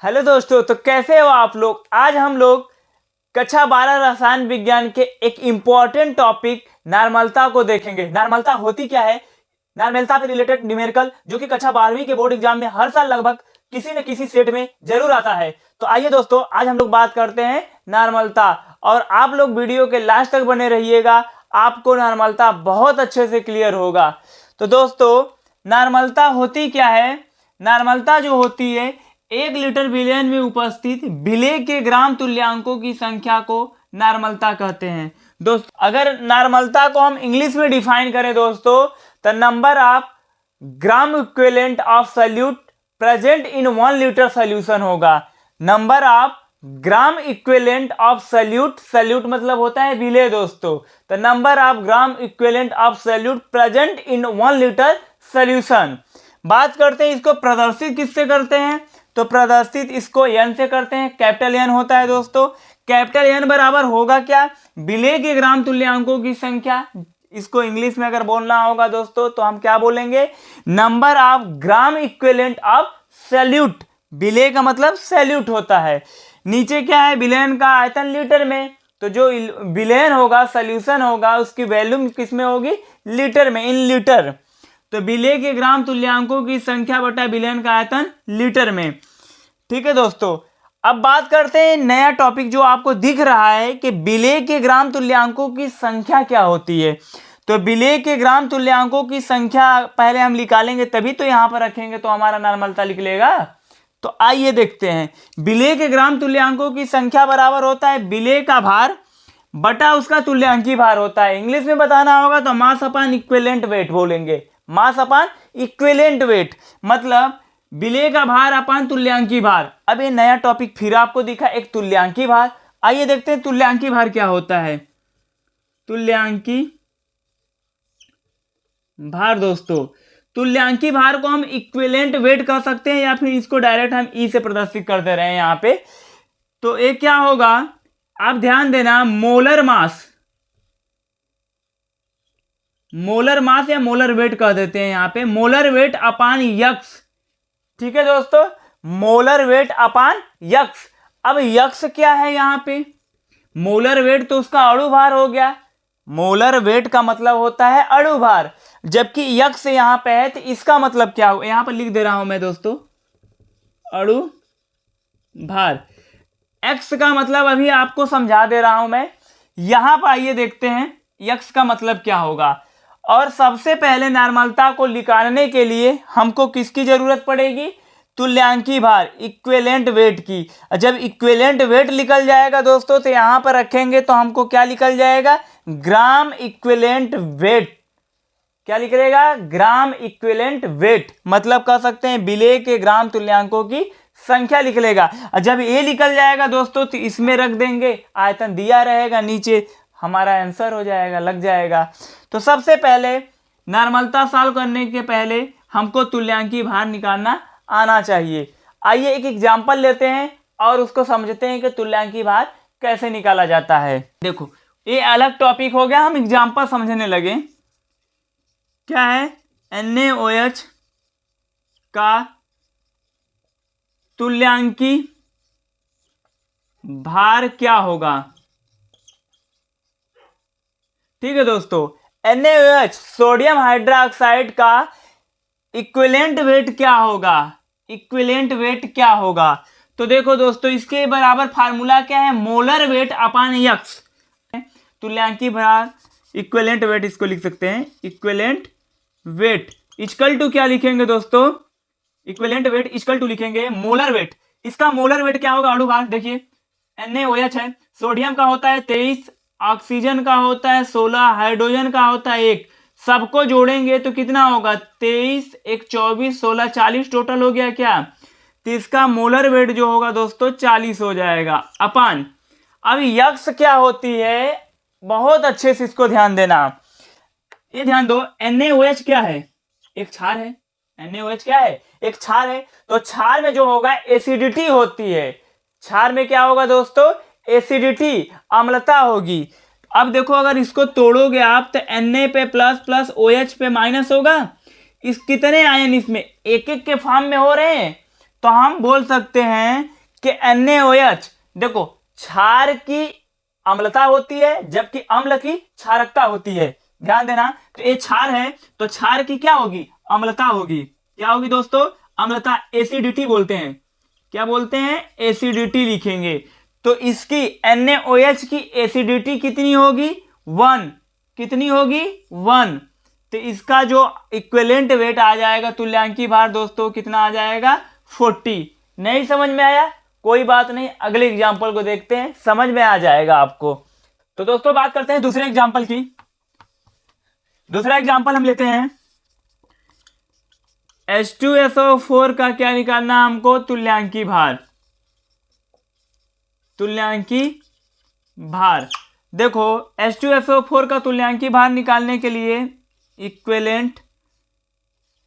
Hello दोस्तों, तो कैसे हो आप लोग। आज हम लोग कक्षा 12 रसायन विज्ञान के एक इम्पॉर्टेंट टॉपिक नार्मलता को देखेंगे। नार्मलता होती क्या है, नार्मलता से रिलेटेड न्यूमेरिकल जो कि कक्षा 12वीं के बोर्ड एग्जाम में हर साल लगभग किसी न किसी सेट में जरूर आता है। तो आइए दोस्तों, आज हम लोग बात करते हैं नार्मलता, और आप लोग वीडियो के लास्ट तक बने रहिएगा, आपको नार्मलता बहुत अच्छे से क्लियर होगा। तो दोस्तों, नार्मलता होती क्या है। नार्मलता जो होती है, 1 लीटर विलयन में उपस्थित विलेय के ग्राम तुल्यांकों की संख्या को नार्मलता कहते हैं। दोस्त, अगर नार्मलता को हम इंग्लिश में डिफाइन करें दोस्तों, तो number of gram equivalent of solute present in 1 litre solution होगा। Number of gram equivalent of solute, solute मतलब होता है विलेय दोस्तों, तो number of gram equivalent of solute present in 1 litre solution. बात करते हैं इसको प्रदर्शित किससे करते हैं, तो प्रदर्शित इसको एन से करते हैं। कैपिटल एन होता है दोस्तों। कैपिटल एन बराबर होगा क्या, विलेय के ग्राम तुल्यांकों की संख्या। इसको इंग्लिश में अगर बोलना होगा दोस्तों तो हम क्या बोलेंगे, number of gram equivalent of solute. विलेय का मतलब सॉल्यूट होता है। नीचे क्या है, विलयन का आयतन लीटर में, तो जो विलयन होगा सॉल्यूशन होगा उसकी वैल्यू किस में होगी, लीटर में, इन लीटर। तो विलेय के ग्राम तुल्यांकों की संख्या बटा विलयन का आयतन लीटर में। ठीक है दोस्तों, अब बात करते हैं नया टॉपिक जो आपको दिख रहा है कि विलेय के ग्राम तुल्यांकों की संख्या क्या होती है। तो विलेय के ग्राम तुल्यांकों की संख्या पहले हम निकालेंगे, तभी तो यहां पर रखेंगे तो हमारा नार्मलता निकलेगा। तो आइए देखते हैं, विलेय के ग्राम तुल्यांकों की संख्या बराबर होता है विलेय का भार बटा उसका तुल्यांकी भार होता है। इंग्लिश में बताना होगा तो मास अपॉन इक्विवेलेंट वेट बोलेंगे। मास अपॉन इक्विवेलेंट वेट मतलब विलेय का भार अपॉन तुल्यांकी भार। अब ये नया टॉपिक फिर आपको दिखा, एक तुल्यांकी भार। आइए देखते हैं तुल्यांकी भार क्या होता है। तुल्यांकी भार दोस्तों, तुल्यांकी भार को हम इक्विवेलेंट वेट कह सकते हैं, या फिर इसको डायरेक्ट हम ई से प्रदर्शित कर दे रहे हैं यहाँ पे। तो ये क्या होगा, आप ध्यान देना, मोलर मास, मोलर मास या मोलर वेट कह देते हैं यहाँ पे, मोलर वेट अपान यक्स। ठीक है दोस्तों, मोलर वेट अपान यक्स। अब यक्स क्या है यहाँ पे, मोलर वेट तो उसका अणु भार हो गया। मोलर वेट का मतलब होता है अणु भार, जबकि यक्स यहाँ पे है तो इसका मतलब क्या हो, यहाँ पर लिख दे रहा हूं मैं दोस्तों, अणु भार। एक्स का मतलब अभी आपको समझा दे रहा हूं मैं। यहां पर आइए देखते हैं यक्स का मतलब क्या होगा। और सबसे पहले नार्मलता को निकालने के लिए हमको किसकी जरूरत पड़ेगी, तुल्यांकी भार, इक्विवेलेंट वेट की। जब इक्विवेलेंट वेट निकल जाएगा दोस्तों तो यहां पर रखेंगे तो हमको क्या निकल जाएगा, ग्राम इक्विवेलेंट वेट। क्या निकलेगा, ग्राम इक्विवेलेंट वेट, मतलब कह सकते हैं विलेय के ग्राम तुल्यांकों की संख्या निकलेगा। जब ये निकल जाएगा दोस्तों तो इसमें रख देंगे, आयतन दिया रहेगा नीचे, हमारा आंसर हो जाएगा, लग जाएगा। तो सबसे पहले नार्मलता सॉल्व करने के पहले हमको तुल्यांकी भार निकालना आना चाहिए। आइए एक एग्जांपल लेते हैं और उसको समझते हैं कि तुल्यांकी भार कैसे निकाला जाता है। देखो, ये अलग टॉपिक हो गया, हम एग्जांपल समझने लगे। क्या है, NaOH का तुल्यांकी भार क्या होगा। ठीक है दोस्तों, NaOH सोडियम हाइड्रोक्साइड का इक्विवेलेंट वेट क्या होगा, इक्विवेलेंट वेट क्या होगा। तो देखो दोस्तों, इसके बराबर फार्मूला क्या है, मोलर वेट अपान यक्स। तुल्यांकी भार इक्विवेलेंट वेट, इसको लिख सकते हैं इक्विवेलेंट वेट इक्वल टू क्या लिखेंगे दोस्तों, इक्विवेलेंट वेट इक्वल टू लिखेंगे मोलर वेट। इसका मोलर वेट क्या होगा, अणु भार देखिए, NaOH है, सोडियम का होता है 23, ऑक्सीजन का होता है 16, हाइड्रोजन का होता है 1। सबको जोड़ेंगे तो कितना होगा, 23 1 24 16 40 टोटल हो गया क्या। तो इसका मोलर वेट जो होगा दोस्तों 40 हो जाएगा अपान। अब यक्स क्या होती है, बहुत अच्छे से इसको ध्यान देना। ये ध्यान दो, NaOH क्या है, एक क्षार है। NaOH क्या है, एक क्षार है। तो क्षार में जो होगा एसिडिटी होती है। क्षार में क्या होगा दोस्तों, एसिडिटी, अम्लता होगी। अब देखो, अगर इसको तोड़ोगे आप तो Na पे प्लस प्लस OH पे माइनस होगा। इस कितने आयन इसमें एक एक के फॉर्म में हो रहे हैं, तो हम बोल सकते हैं कि NaOH, देखो क्षार की अम्लता होती है जबकि अम्ल की क्षारकता होती है। ध्यान देना, तो ये क्षार है तो क्षार की क्या होगी, अम्लता होगी। क्या होगी दोस्तों, अम्लता, एसिडिटी बोलते हैं। क्या बोलते हैं, एसिडिटी लिखेंगे। तो इसकी NaOH की एसिडिटी कितनी होगी, 1। कितनी होगी, 1। तो इसका जो इक्विवेलेंट वेट आ जाएगा, तुल्यांकी भार दोस्तों कितना आ जाएगा, 40। नहीं समझ में आया, कोई बात नहीं, अगले एग्जांपल को देखते हैं, समझ में आ जाएगा आपको। तो दोस्तों बात करते हैं दूसरे एग्जांपल की। दूसरा एग्जांपल हम लेते हैं, H2SO4 का क्या निकालना हमको, तुल्यांकी भार। तुल्यांकी भार, देखो H2SO4 का तुल्यांकी भार निकालने के लिए इक्विवेलेंट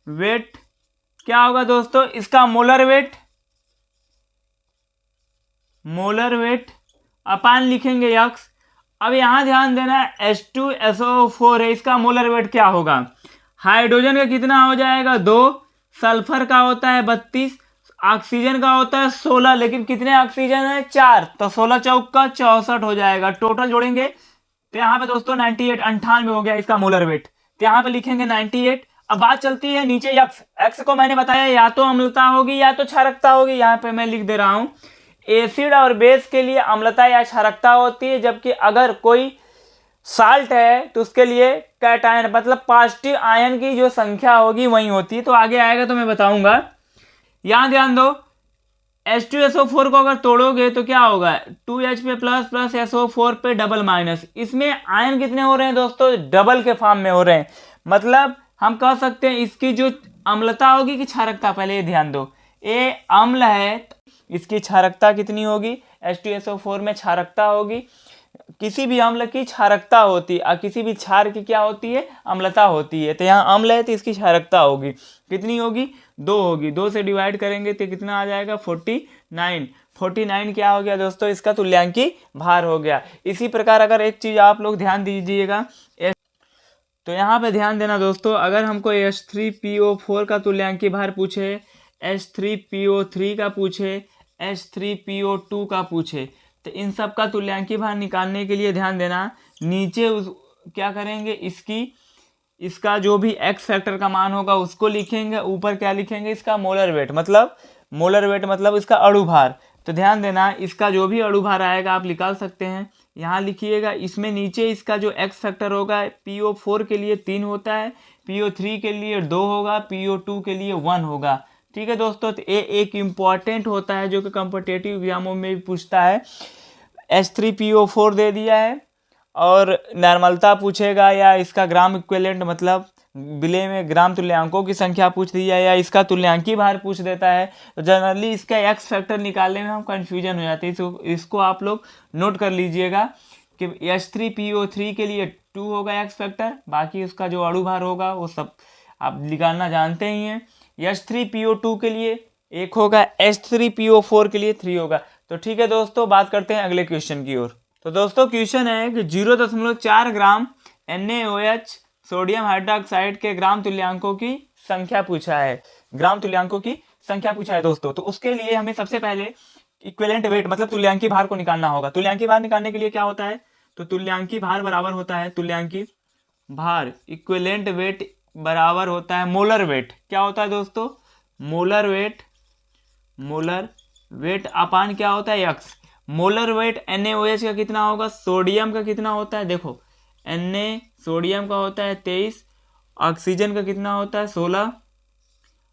वेट क्या होगा दोस्तों, इसका मोलर वेट, मोलर वेट अपान लिखेंगे x। अब यहां ध्यान देना, H2SO4 है, इसका मोलर वेट क्या होगा, हाइड्रोजन का कितना हो जाएगा, 2, सल्फर का होता है 32, ऑक्सीजन का होता है 16, लेकिन कितने ऑक्सीजन है, 4, तो 16 चौक का 64 हो जाएगा। टोटल जोड़ेंगे तो यहाँ पे दोस्तों 98, 98 हो गया इसका मोलर वेट, तो यहाँ पे लिखेंगे 98। अब बात चलती है नीचे एक्स। एक्स को मैंने बताया या तो अम्लता होगी या तो क्षारकता होगी, यहाँ पे मैं लिख दे रहा हूं, एसिड और बेस के लिए अम्लता या क्षारकता होती है, जबकि अगर कोई साल्ट है तो उसके लिए कैटायन, मतलब पॉजिटिव आयन की जो संख्या होगी वही होती है। तो आगे आएगा तो मैं बताऊंगा। यहां ध्यान दो, H2SO4 को अगर तोड़ोगे तो क्या होगा, 2H पे प्लस प्लस SO4 पे डबल माइनस। इसमें आयन कितने हो रहे हैं दोस्तों, डबल के फॉर्म में हो रहे हैं। मतलब हम कह सकते हैं इसकी जो अम्लता होगी कि क्षारकता, पहले ये ध्यान दो, ये अम्ल है, इसकी क्षारकता कितनी होगी, H2SO4 में क्षारकता होगी। किसी भी अम्ल की क्षारकता होती है और किसी भी क्षार की क्या होती है, अम्लता होती है। तो यहाँ अम्ल है तो इसकी क्षारकता होगी, कितनी होगी, 2 होगी। 2 से डिवाइड करेंगे तो कितना आ जाएगा, 49। 49 क्या हो गया दोस्तों, इसका तुल्यांकी भार हो गया। इसी प्रकार अगर एक चीज आप लोग ध्यान दीजिएगा, तो यहाँ पे ध्यान देना दोस्तों, अगर हमको H3PO4 का तुल्यांकी भार पूछे, H3PO3 का पूछे, H3PO2 का पूछे, तो इन सब का तुल्यांकी भार निकालने के लिए ध्यान देना, नीचे क्या करेंगे, इसका जो भी एक्स फैक्टर का मान होगा उसको लिखेंगे, ऊपर क्या लिखेंगे, इसका मोलर वेट, मतलब इसका अणु भार। तो ध्यान देना, इसका जो भी अणु भार आएगा आप निकाल सकते हैं, यहाँ लिखिएगा। इसमें नीचे इसका जो एक्स फैक्टर होगा, PO4 के लिए 3 होता है, PO3 के लिए 2 होगा, PO2 के लिए 1 होगा। ठीक है दोस्तों, तो ये एक इम्पॉर्टेंट होता है जो कि कॉम्पिटिटिव एग्जामों में भी पूछता है। H3PO4 दे दिया है और नॉर्मलता पूछेगा, या इसका ग्राम इक्विवेलेंट मतलब विलय में ग्राम तुल्यांकों की संख्या पूछ दिया, या इसका तुल्यांकी भार पूछ देता है। तो जनरली इसका एक्स फैक्टर निकालने में हम कंफ्यूजन हो जाते हैं, इसको आप लोग नोट कर लीजिएगा कि H3PO3 के लिए 2 होगा एक्स फैक्टर, बाकी उसका जो अणु भार होगा वो सब आप निकालना जानते ही हैं। H3PO2 के लिए 1 होगा, H3PO4 के लिए 3 होगा। तो ठीक है दोस्तों, बात करते हैं अगले क्वेश्चन की ओर। तो दोस्तों क्वेश्चन है कि 0.4 ग्राम NaOH सोडियम हाइड्रोक्साइड के ग्राम तुल्यांकों की संख्या पूछा है, ग्राम तुल्यांकों की संख्या पूछा है दोस्तों। तो उसके लिए हमें सबसे पहले इक्विवेलेंट वेट मतलब तुल्यांकी भार को निकालना होगा। तुल्यांकी भार निकालने के लिए क्या होता है, तो तुल्यांकी भार बराबर होता है, तुल्यांकी भार इक्विवेलेंट वेट बराबर होता है मोलर वेट। क्या होता है दोस्तों, मोलर वेट अपान क्या होता है, एक्स। मोलर वेट NaOH का कितना होगा, सोडियम का कितना होता है, देखो Na सोडियम का होता है 23, ऑक्सीजन का कितना होता है 16,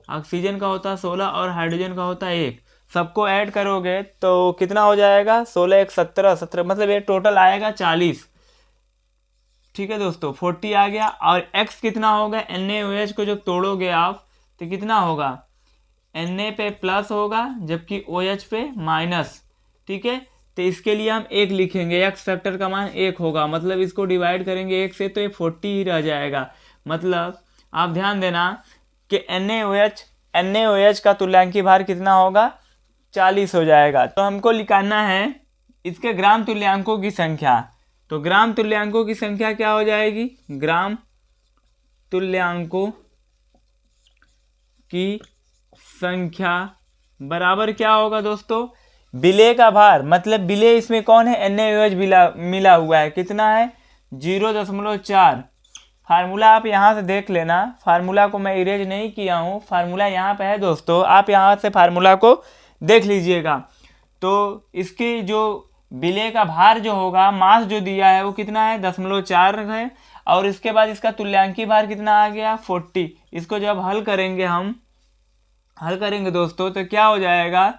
ऑक्सीजन का होता है 16 और हाइड्रोजन का होता है 1। सबको ऐड करोगे तो कितना हो जाएगा, 16 1 17, 17 मतलब ये टोटल आएगा 40। ठीक है दोस्तों, 40 आ गया। और x कितना होगा, NaOH को जब तोड़ोगे आप तो कितना होगा, Na पे प्लस होगा जबकि OH पे माइनस। ठीक है, तो इसके लिए हम 1 लिखेंगे, एक्स फैक्टर का मान 1 होगा, मतलब इसको डिवाइड करेंगे 1 से तो ये 40 ही रह जाएगा। मतलब आप ध्यान देना कि NaOH का तुल्यांकी भार कितना होगा, 40 हो जाएगा। तो हमको निकालना है इसके ग्राम तुल्यांकों की संख्या। तो ग्राम तुल्यांकों की संख्या क्या हो जाएगी, ग्राम तुल्यांकों की संख्या बराबर क्या होगा दोस्तों, विलेय का भार, मतलब विलेय इसमें कौन है, NaOH मिला हुआ है, कितना है 0.4। फार्मूला आप यहाँ से देख लेना, फार्मूला को मैं इरेज नहीं किया हूँ, फार्मूला यहाँ पे है दोस्तों, आप यहाँ से फार्मूला को देख लीजिएगा। तो इसकी जो विलेय का भार जो होगा, मास जो दिया है वो कितना है 0.4 है, और इसके बाद इसका तुल्यांकी भार कितना आ गया 40। इसको जब हल करेंगे दोस्तों तो क्या हो जाएगा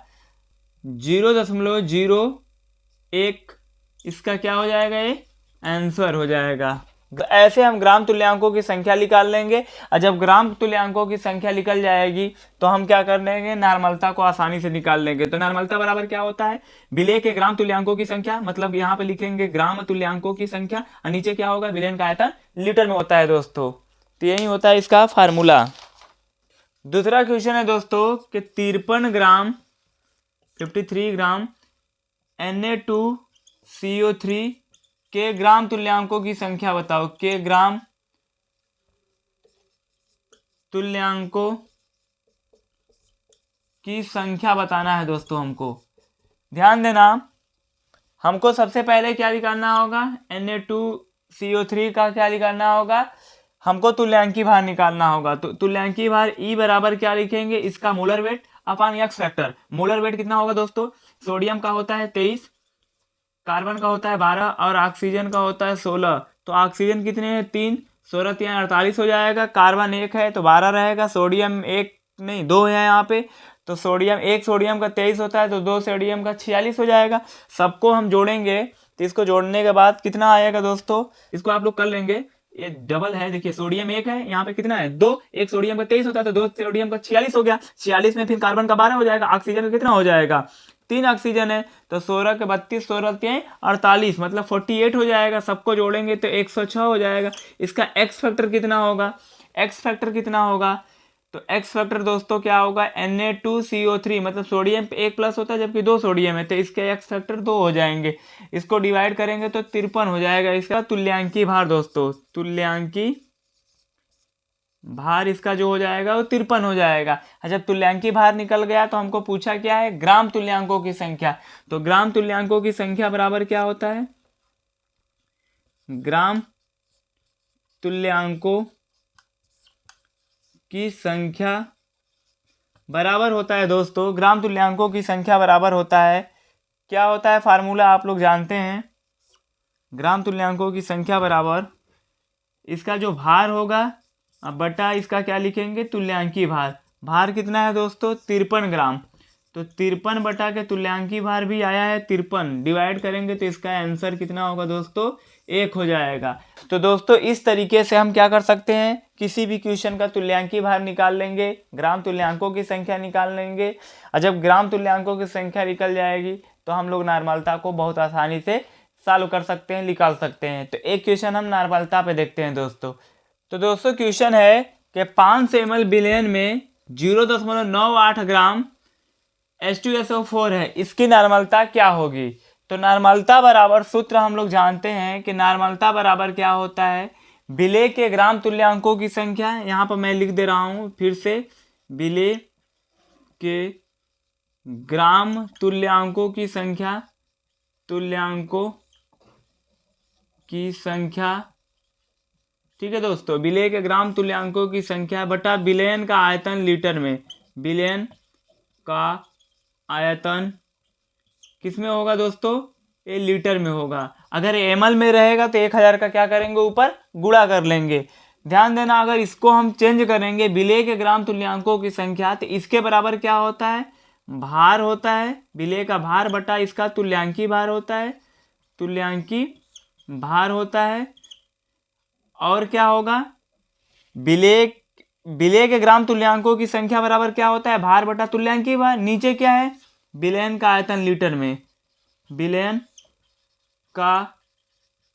0.01, इसका क्या हो जाएगा, ये आंसर हो जाएगा। तो ऐसे हम ग्राम तुल्यांकों की संख्या निकाल लेंगे, और जब ग्राम तुल्यांकों की संख्या निकल जाएगी तो हम क्या कर लेंगे, नॉर्मलता को आसानी से निकाल लेंगे। तो नॉर्मलता बराबर क्या होता है, विलेय के ग्राम तुल्यांकों की संख्या, मतलब यहाँ पे लिखेंगे ग्राम तुल्यांकों की संख्या, और नीचे क्या होगा, विलेय का आयतन लीटर में होता है दोस्तों। तो यही होता है इसका फार्मूला। दूसरा क्वेश्चन है दोस्तों कि 53 ग्राम Na2CO3 के ग्राम तुल्यांकों की संख्या बताओ, के ग्राम तुल्यांकों की संख्या बताना है दोस्तों हमको। ध्यान देना, हमको सबसे पहले क्या निकालना होगा, Na2CO3 का क्या निकालना होगा, हमको तुल्यांकी भार निकालना होगा। तो तुल्यांकी भार E बराबर क्या लिखेंगे, इसका molar weight upon x factor. Molar weight कितना होगा दोस्तों, सोडियम का होता है 23, कार्बन का होता है 12, और ऑक्सीजन का होता है 16। तो ऑक्सीजन कितने हैं 3, 16 3 48 हो जाएगा। कार्बन 1 है तो 12 रहेगा, सोडियम 1 नहीं 2 है यहाँ पे, तो सोडियम 1 सोडियम का 23 होता है, तो 2 सोडियम का 46 हो जाएगा। सबको हम जोड़ेंगे तो इसको जोड़ने के बाद कितना आएगा दोस्तों, इसको आप लोग कर लेंगे, ये डबल है, देखिए सोडियम 1 है, यहाँ पे कितना है 2, 1 सोडियम का 23 होता है, तो 2 सोडियम का 46 हो गया। 46 में फिर कार्बन का 12 हो जाएगा, ऑक्सीजन का कितना हो जाएगा 3 ऑक्सीजन है, तो 16 के 32, 16 3 48, मतलब 48 हो जाएगा। सबको जोड़ेंगे तो 106 हो जाएगा। इसका एक्स फैक्टर कितना होगा, एक्स फैक्टर कितना होगा, तो एक्स फैक्टर दोस्तों क्या होगा, Na2CO3, मतलब सोडियम पे 1 प्लस होता है जबकि 2 सोडियम है, तो इसके एक्स फैक्टर 2 हो जाएंगे। इसको डिवाइड करेंगे तो 53 हो जाएगा। इसका तुल्यांकी भार दोस्तों, तुल्यांकी भार इसका जो हो जाएगा वो 53 हो जाएगा। जब तुल्यांकी भार निकल गया तो हमको पूछा क्या है, ग्राम तुल्यांकों की संख्या। तो ग्राम तुल्यांकों की संख्या बराबर क्या होता है, ग्राम तुल्यांकों की संख्या बराबर होता है दोस्तों, ग्राम तुल्यांकों की संख्या बराबर होता है, क्या होता है फार्मूला आप लोग जानते हैं, ग्राम तुल्यांकों की संख्या बराबर इसका जो भार होगा बटा इसका क्या लिखेंगे, तुल्यांकी भार। भार कितना है दोस्तों 53 ग्राम, तो 53 बटा के तुल्यांकी भार भी आया है 53, डिवाइड करेंगे तो इसका आंसर कितना होगा दोस्तों 1 हो जाएगा। तो दोस्तों इस तरीके से हम क्या कर सकते हैं, किसी भी क्वेश्चन का तुल्यांकी भार निकाल लेंगे, ग्राम तुल्यांकों की संख्या निकाल लेंगे, और जब ग्राम तुल्यांकों की संख्या निकल जाएगी तो हम लोग नॉर्मलता को बहुत आसानी से सॉल्व कर सकते हैं, निकाल सकते हैं। तो एक क्वेश्चन हम नॉर्मलता पे देखते हैं दोस्तों। तो दोस्तों क्वेश्चन है कि 500 ml विलेयन में 0.98 ग्राम H2SO4 है, इसकी नॉर्मलता क्या होगी। तो नॉर्मलता बराबर सूत्र हम लोग जानते हैं कि नॉर्मलता बराबर क्या होता है, विलेय के ग्राम तुल्यांकों की संख्या, यहाँ पर मैं लिख दे रहा हूँ फिर से, विलेय के ग्राम तुल्यांकों की संख्या, तुल्यांकों की संख्या, ठीक है दोस्तों, विलेय के ग्राम तुल्यांकों की संख्या बटा विलयन का आयतन लीटर में। विलयन का आयतन किस में होगा दोस्तों, ये लीटर में होगा। अगर ml में रहेगा तो 1000 का क्या करेंगे, ऊपर गुणा कर लेंगे। ध्यान देना, अगर इसको हम चेंज करेंगे विलेय के ग्राम तुल्यांकों की संख्या, तो इसके बराबर क्या होता है, भार होता है, विलेय का भार बटा इसका तुल्यांकी भार होता है, तुल्यांकी भार होता है। और क्या होगा, विलेय के ग्राम तुल्यांकों की संख्या बराबर क्या होता है, भार बटा तुल्यांकी भार। नीचे क्या है, विलयन का आयतन लीटर में, विलयन का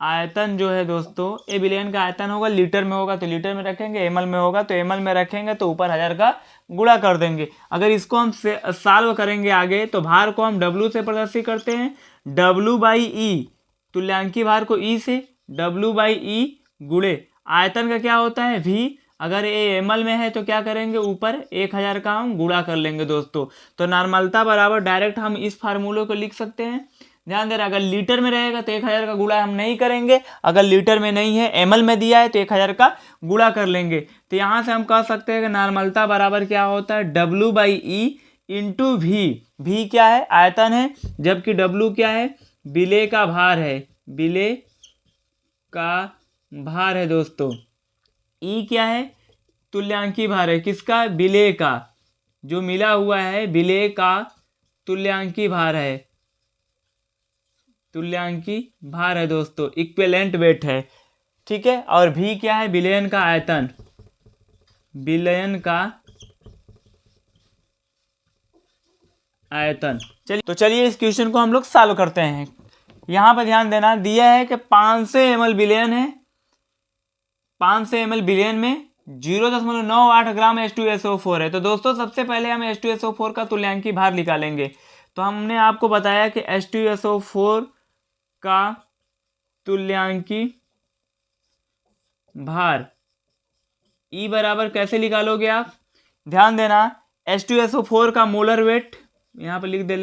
आयतन जो है दोस्तों, ये विलयन का आयतन होगा, लीटर में होगा तो लीटर में रखेंगे, ml में होगा तो ml में रखेंगे, तो ऊपर 1000 का गुणा कर देंगे। अगर इसको हम सॉल्व करेंगे आगे तो भार को हम W से प्रदर्शित करते हैं, W/E, तुल्यांकी भार को E से, W/E गुणे आयतन का क्या होता है V, अगर ये ml में है तो क्या करेंगे, ऊपर 1000 का हम गुणा कर लेंगे दोस्तों। तो नॉर्मलता बराबर डायरेक्ट हम इस फार्मूले को लिख सकते हैं। ध्यान दे रहा, अगर लीटर में रहेगा तो 1000 का गुणा हम नहीं करेंगे, अगर लीटर में नहीं है ml में दिया है तो 1000 का गुणा कर लेंगे। तो यहाँ से हम कह सकते हैं कि नॉर्मलता बराबर क्या होता है, W/E इंटू वी। वी क्या है, आयतन है, जबकि W क्या है, विलेय का भार है, विलेय का भार है दोस्तों। ई क्या है, तुल्यांकी भार है, किसका, विलेय का, जो मिला हुआ है विलेय का तुल्यांकी भार है, तुल्यांकी भार है दोस्तों, इक्विवेलेंट वेट है, ठीक है। और भी क्या है, विलयन का आयतन, विलयन का आयतन। चलिए इस क्वेश्चन को हम लोग सॉल्व करते हैं। यहाँ पर ध्यान देना, दिया है कि 500 ml विलयन है, 500 ml विलयन में 0.98 ग्राम H2SO4 है। तो दोस्तों सबसे पहले हम H2SO4 का तुल्यांकी भार निकालेंगे। तो हमने आपको बताया कि H2SO4 का तुल्यांकी भार E बराबर कैसे निकालोगे आप, ध्यान देना, H2SO4 का मोलर वेट यहाँ पर लिख दे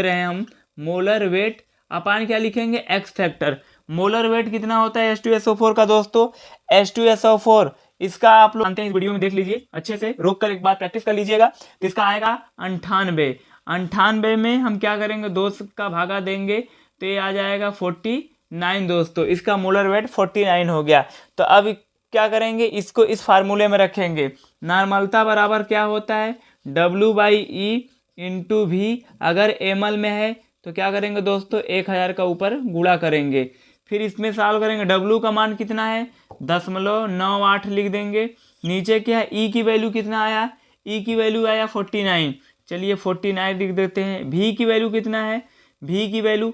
रहे हैं हम, मोलर वेट अपान क्या लिखेंगे, एक्स फैक्टर। मोलर वेट कितना होता है H2SO4 का दोस्तों, H2SO4 इसका आप लोग जानते हैं, इस वीडियो में देख लीजिए अच्छे से, रोक कर एक बार प्रैक्टिस कर लीजिएगा। तो इसका आएगा 98 में हम क्या करेंगे, 2 का भागा देंगे तो ये आ जाएगा 49 दोस्तों, इसका मोलर वेट 49 हो गया। तो अब क्या करेंगे, इसको इस फार्मूले में रखेंगे। नॉर्मलता बराबर क्या होता है, W/E इंटू वी, अगर ml में है तो क्या करेंगे दोस्तों, 1000 का ऊपर गुणा करेंगे, फिर इसमें सॉल्व करेंगे। W का मान कितना है, 0.98 लिख देंगे। नीचे क्या है, E की वैल्यू कितना आया, E की वैल्यू आया 49, चलिए 49 लिख देते हैं। V की वैल्यू कितना है, V की वैल्यू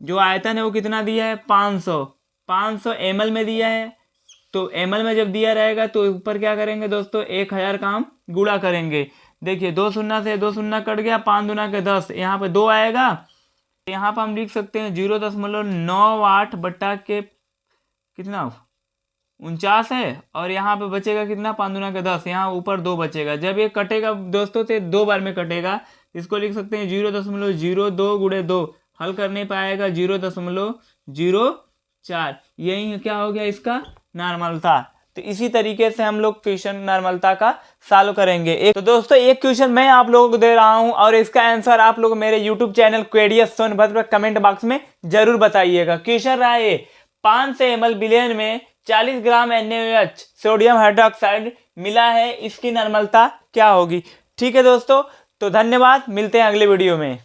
जो आयतन है वो कितना दिया है, 500 ml में दिया है। तो ml में जब दिया रहेगा तो ऊपर क्या करेंगे दोस्तों, 1000 का हम गुणा करेंगे। देखिए 2 शून्य से 2 शून्य कट गया, 5 दूना के 10, यहाँ पे 2 आएगा, यहाँ पर हम लिख सकते हैं 0.98 बट्टा के कितना 49 है, और यहाँ पे बचेगा कितना, 5 दूना के 10, यहाँ ऊपर 2 बचेगा। जब ये कटेगा दोस्तों तो 2 बार में कटेगा, इसको लिख सकते हैं 0.02 गुणे 2, हल करने पाएगा 0.04, यही क्या हो गया इसका नॉर्मलता। तो इसी तरीके से हम लोग क्वेश्चन नॉर्मलता का सॉल्व करेंगे। तो दोस्तों एक क्वेश्चन मैं आप लोगों को दे रहा हूं और इसका आंसर आप लोग मेरे यूट्यूब चैनल क्वेडियस सोनभद्र कमेंट बॉक्स में जरूर बताइएगा। क्वेश्चन रहा है 500 ml विलयन में 40 ग्राम NaOH सोडियम हाइड्रोक्साइड मिला है, इसकी नॉर्मलता क्या होगी। ठीक है दोस्तों, तो धन्यवाद, मिलते हैं अगले वीडियो में।